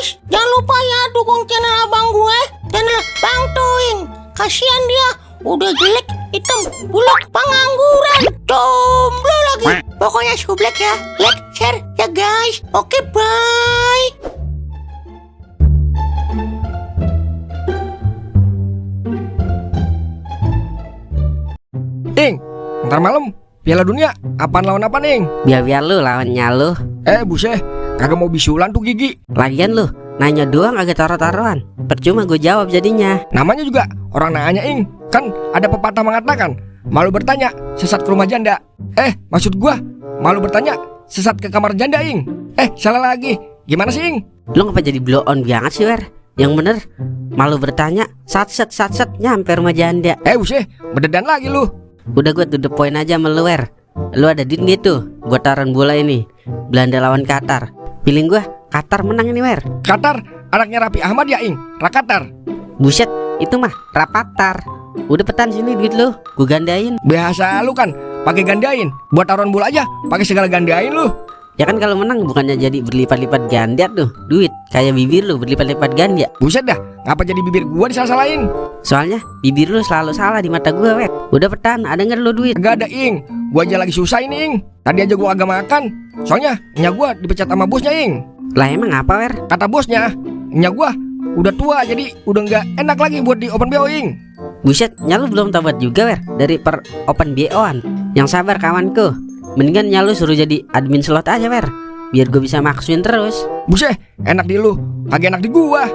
guys, jangan lupa ya dukung channel abang gue, channel Bang Toing. Kasihan dia, udah jelek, hitam, buluk, pengangguran, jomblo lagi. Pokoknya sublek ya, like, share ya guys. Oke, bye. Ing, ntar malam Piala Dunia, apaan lawan apa nih? Biar lu lawannya lu. Buset, kagak mau bisulan tuh Gigi. Lagian lu nanya doang agak taruh-taruhan. Percuma gue jawab jadinya. Namanya juga orang nanya Ing. Kan ada pepatah mengatakan, malu bertanya, sesat ke rumah janda. Maksud gua, malu bertanya, sesat ke kamar janda Ing. Salah lagi. Gimana sih Ing? Lu ngapa jadi blow on banget sih, Wer? Yang bener, malu bertanya, satset nyampe rumah janda. Buset, bededan lagi lu. Udah gue to the point aja sama lu, Wer. Lu ada duit gitu buat taruhan bola ini, Belanda lawan Qatar. Feeling gue Qatar menang ini, Wer. Qatar, anaknya Raffi Ahmad ya Ing, Rakatar. Buset, itu mah Rapatar. Udah petan sini duit lu, gue gandain. Biasa lu kan, pakai gandain. Buat taruhan bola aja, pakai segala gandain lu. Ya kan kalau menang bukannya jadi berlipat-lipat ganda tuh duit, kayak bibir lu berlipat-lipat ganda. Buset dah, ngapa jadi bibir gua disalah-salahin? Soalnya bibir lu selalu salah di mata gua, Wek. Udah petan, ada nggak lu duit? Gak ada Ing, gua aja lagi susah ini Ing. Tadi aja gua agak makan, soalnya nyak gua dipecat sama bosnya Ing. Lah emang apa, Wer? Kata bosnya, nyak gua udah tua jadi udah nggak enak lagi buat di open BO Ing. Buset, nyalu belum tabat juga, Wer, dari per open BO-an. Yang sabar kawanku. Mendingan nyalu suruh jadi admin slot aja, Wer, biar gue bisa maksuin terus. Buset, enak di lu, kagak enak di gua.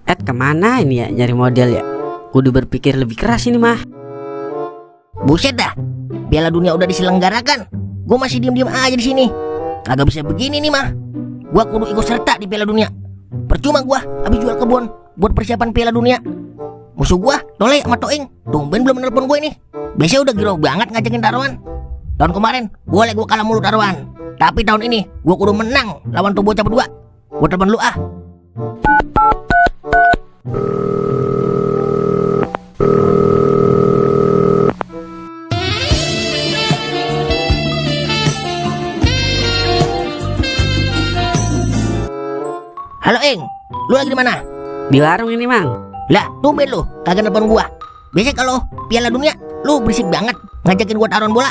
Kemana ini ya nyari model ya? Kudu berpikir lebih keras ini mah. Buset dah, Piala Dunia udah diselenggarakan, gue masih diem-diem aja di sini. Kagak bisa begini nih mah. Gua kudu ikut serta di Piala Dunia. Percuma gua habis jual kebun buat persiapan Piala Dunia. Musuh gua Tole sama Toing, tumben belum nelpon gue nih. Biasanya udah giro banget ngajakin taruhan. Tahun kemarin boleh gue kalah mulu taruhan, tapi tahun ini gue kudu menang lawan tuh bocah berdua. Gue telepon lu ah. Halo Ing, lu lagi di mana? Di warung ini, Mang. Lah, tumben lu kagak nelpon gua. Biasanya kalau Piala Dunia lu berisik banget ngajakin gua taruhan bola.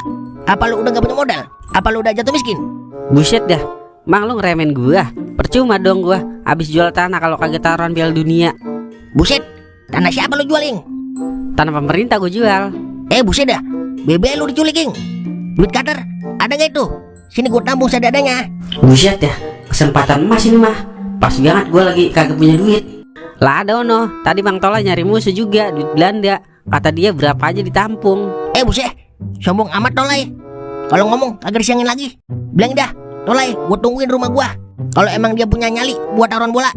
Apa lu udah gak punya modal? Apa lu udah jatuh miskin? Buset dah, Mang, lu ngeremen gua. Percuma dong gua habis jual tanah kalau kagak taruhan Piala Dunia. Buset, tanah siapa lu jualin? Tanah pemerintah gua jual. Buset dah, bebe lu diculikin. Duit Qatar ada gak itu? Sini gua tampung seadanya. Buset dah, kesempatan emas ini mah. Pas banget gua lagi kagak punya duit. Lah ada ono, tadi Bang Tola nyari musuh juga, duit Belanda. Kata dia berapa aja ditampung. Buset, sombong amat Tolai. Kalau ngomong kagak disiangin lagi. Bilang dah, Tolai, gua tungguin rumah gua. Kalau emang dia punya nyali buat taruhan bola.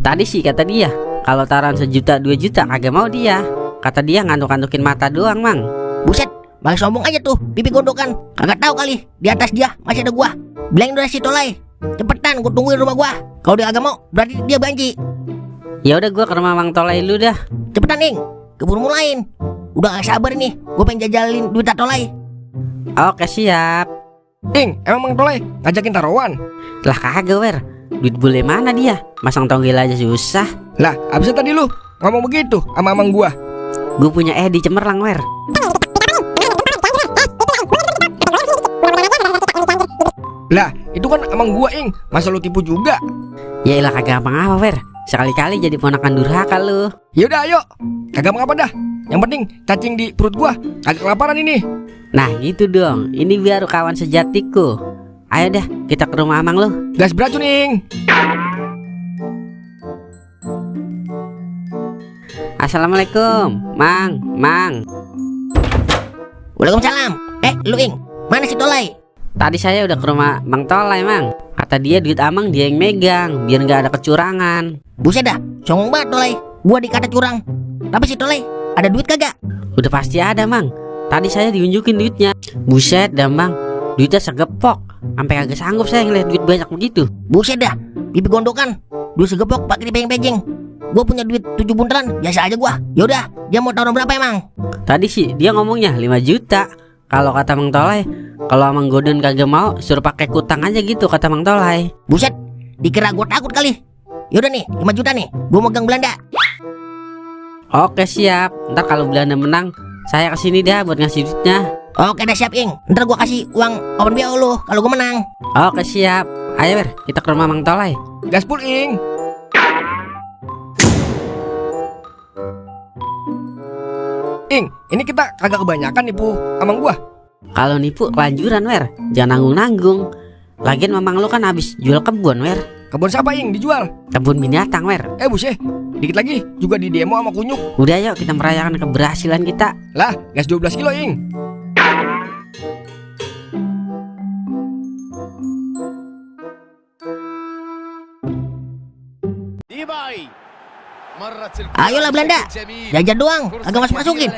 Tadi sih kata dia, kalau taruhan 1 juta 2 juta kagak mau dia. Kata dia ngantuk-ngantukin mata doang, Mang. Buset, malah sombong aja tuh, pipi gondokan. Kagak tahu kali, di atas dia masih ada gua. Bilang udah si Tolai, cepetan gua tungguin rumah gua. Kalau dia agak mau, berarti dia banci. Ya udah gua ke rumah Bang Tolai dulu dah. Cepetan Ning, keburu mulain. Udah gak sabar nih, gua pengen jajalin duit Tolai. Oke siap. Ing, emang Bang Tolai ngajakin taruhan? Lah kagak, Wer. Duit bule mana dia? Masang tonggel aja susah. Lah, abisnya tadi lu ngomong begitu sama amang gua. Gue punya di Cemerlang, Wer. Lah, itu kan amang gua Ing, masa lu tipu juga? Ya ilah kagak apa-apa, Wer. Sekali-kali jadi ponakan durhaka lu. Yaudah ayo, kagak apa dah. Yang penting cacing di perut gua, kagak kelaparan ini. Nah gitu dong, ini baru kawan sejatiku. Ayo dah, kita ke rumah amang lu. Gas beracun Ing. Assalamualaikum, Mang. Waalaikumsalam. Lu Ing, mana si Tolai? Tadi saya udah ke rumah Bang Tolai, Mang. Kata dia duit amang dia yang megang, biar nggak ada kecurangan. Buset dah, songong banget Tolai. Gua dikata curang. Tapi si Tolai ada duit kagak? Udah pasti ada, Mang. Tadi saya diunjukin duitnya. Buset dah, Mang. Duitnya segepok. Sampai kagak sanggup saya ngeliat duit banyak begitu. Buset dah, pipi gondokan. Duit segepok pakai dipejeng-pejeng. Gua punya duit 7 bunteran, biasa aja gua. Yaudah, dia mau taruh berapa emang? Tadi sih dia ngomongnya 5 juta. Kalau kata Bang Tolai, kalau Amang Godon kagak mau, suruh pakai kutang aja gitu kata Bang Tolai. Buset, dikira gua takut kali. Yaudah nih, 5 juta nih. Gue megang Belanda. Oke siap. Ntar kalau Belanda menang, saya kesini dah buat ngasih duitnya. Oke dah siap, Ing. Ntar gue kasih uang open BO lu kalau gue menang. Oke siap. Ayo Wer, kita ke rumah Mang Tolai. Gaspol Ing. Ing, ini kita kagak kebanyakan nipu amang gua. Kalau nipu kelanjuran Wer, jangan nanggung-nanggung. Lagian mamang lu kan habis jual kebun Wer. Kebun siapa Ing dijual? Kebun binatang Wer. Buset, dikit lagi juga di demo sama kunyuk. Udah yuk kita merayakan keberhasilan kita. Lah, gas 12 kilo Ing. Ayolah Belanda, jajan doang, kagak masuk-masukin.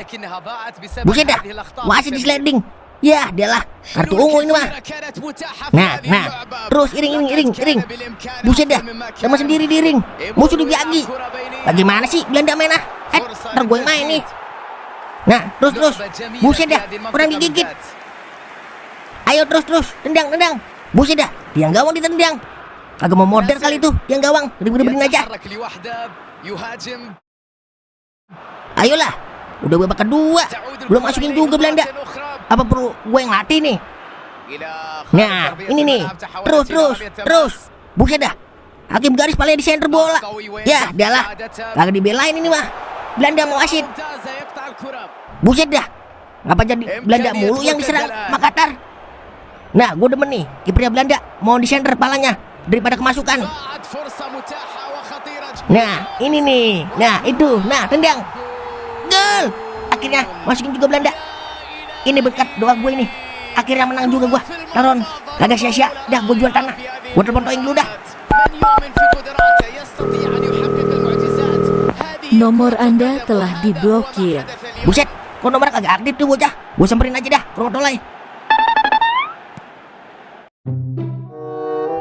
Buset dah, wasit di sliding. Ya, dialah kartu ungu ini mah. Nah, terus iring. Buset dah, sama sendiri di ring. Musuh dibiagi. Bagaimana sih Belanda main ah? Ntar gue yang main nih. Nah, terus. Buset dah, orang digigit. Ayo terus, tendang. Buset dah, tiang gawang ditendang. Kagak mau modern kali itu, tiang gawang, ribet-ribetin aja. Ayolah, udah babak kedua, belum masukin juga Belanda. Apa perlu gue yang latih nih? Nah, ini nih, terus. Buset dah, hakim garis palanya di center bola. Ya, dialah, kagak dibelain ini mah. Belanda mau wasit. Buset dah, ngapa jadi Belanda mulu yang diserang Makatar? Nah, gue demen nih, kipernya Belanda mau di center palanya daripada kemasukan. Nah, ini nih. Nah, itu. Nah, tendang. Gol. Akhirnya masukin juga Belanda. Ini berkat doa gue ini. Akhirnya menang juga gue. Taron, kagak sia-sia. Dah, gue jual tanah. Gue telepon Toing dulu dah. Nomor Anda telah diblokir. Buset, kok nomor kagak aktif tuh bocah. Gue samperin aja dah ke rumah Tolai.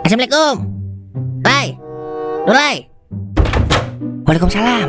Assalamualaikum. Tolai. Waalaikumsalam.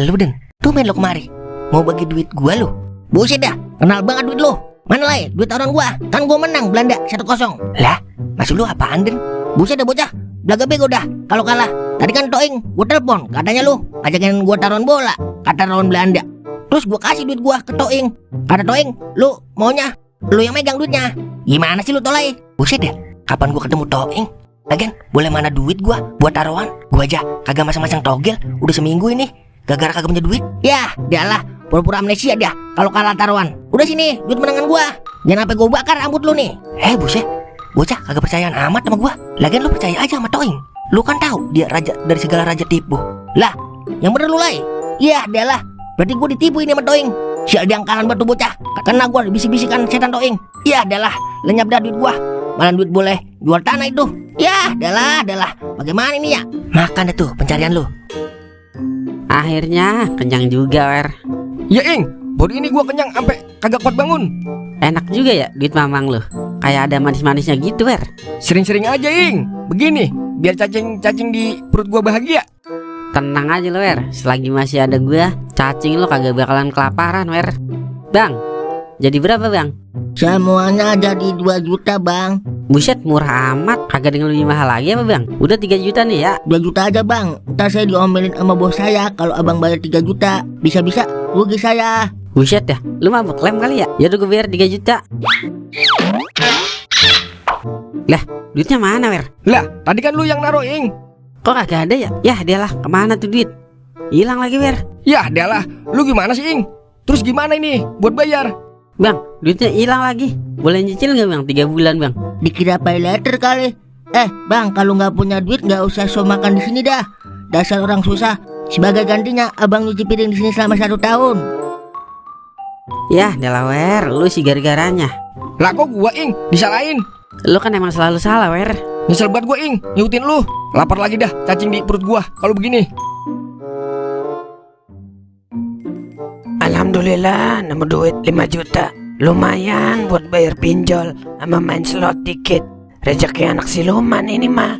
Lu Den, tuh main lo kemari. Mau bagi duit gua lu. Buset dah, kenal banget duit lu. Mana Lai, duit taruhan gua. Kan gua menang Belanda 1-0. Lah, maksud lu apaan Den? Buset dah bocah, belaga bego dah kalau kalah. Tadi kan Toing, gua telepon, katanya lu ajakin gua taruhan bola, kata lawan Belanda. Terus gua kasih duit gua ke Toing. Kata Toing, lu maunya lu yang megang duitnya. Gimana sih lu Tolai? Buset dah, kapan gua ketemu Toing? Lagian boleh mana duit gua buat taruhan? Gua aja kagak masang-masang togel udah seminggu ini. Gara-gara kagak punya duit. Ya, dialah pura-pura amnesia dia kalau kalah taruhan. Udah sini, duit menangan gua. Jangan sampai gua bakar rambut lu nih. Buset. Bocah kagak percayaan amat sama gua. Lagian lu percaya aja sama Toing. Lu kan tahu dia raja dari segala raja tipu. Lah, yang bener lu Lai. Iya, dialah. Berarti gua ditipu ini sama Toing. Sial diangkalan batu bocah. Karena gua bisik-bisikan setan Toing. Iya, dialah. Lenyap dah duit gua. Malah duit boleh jual tanah itu. Ya, adalah. Bagaimana ini ya? Makan deh tuh pencarian lu. Akhirnya kenyang juga Wer. Ya Ing, baru ini gua kenyang sampai kagak kuat bangun. Enak juga ya duit mamang lu. Kayak ada manis-manisnya gitu Wer. Sering-sering aja Ing. Begini, biar cacing di perut gua bahagia. Tenang aja lo Wer, selagi masih ada gua, cacing lo kagak bakalan kelaparan Wer. Bang, jadi berapa Bang? Semuanya jadi 2 juta Bang. Buset, murah amat. Kagak dengan lebih mahal lagi apa Bang? Udah 3 juta nih ya. 2 juta aja Bang. Ntar saya diomelin sama bos saya kalau abang bayar 3 juta. Bisa-bisa rugi saya. Buset ya, lu mabuk lem kali ya? Yaudah gue bayar 3 juta. Lah, duitnya mana Wer? Lah, tadi kan lu yang naruh Ing. Kok kagak ada ya? Yah dialah, kemana tuh duit? Hilang lagi Wer. Yah dialah, lu gimana sih Ing? Terus gimana ini buat bayar? Bang, duitnya hilang lagi. Boleh nyicil gak Bang? 3 bulan Bang. Dikira pay letter kali. Bang, kalau nggak punya duit nggak usah so makan di sini dah. Dasar orang susah. Sebagai gantinya abang nyuci piring di sini selama 1 tahun. Yah dialah Wer, lu sih gara-garanya. Lah kok gua Ing disalahin? Lu kan emang selalu salah Wer. Nyesel banget gua Ing, nyutin lu. Lapar lagi dah cacing di perut gua kalau begini. Alhamdulillah nemu duit 5 juta. Lumayan buat bayar pinjol sama main slot dikit. Rezeki anak siluman ini mah.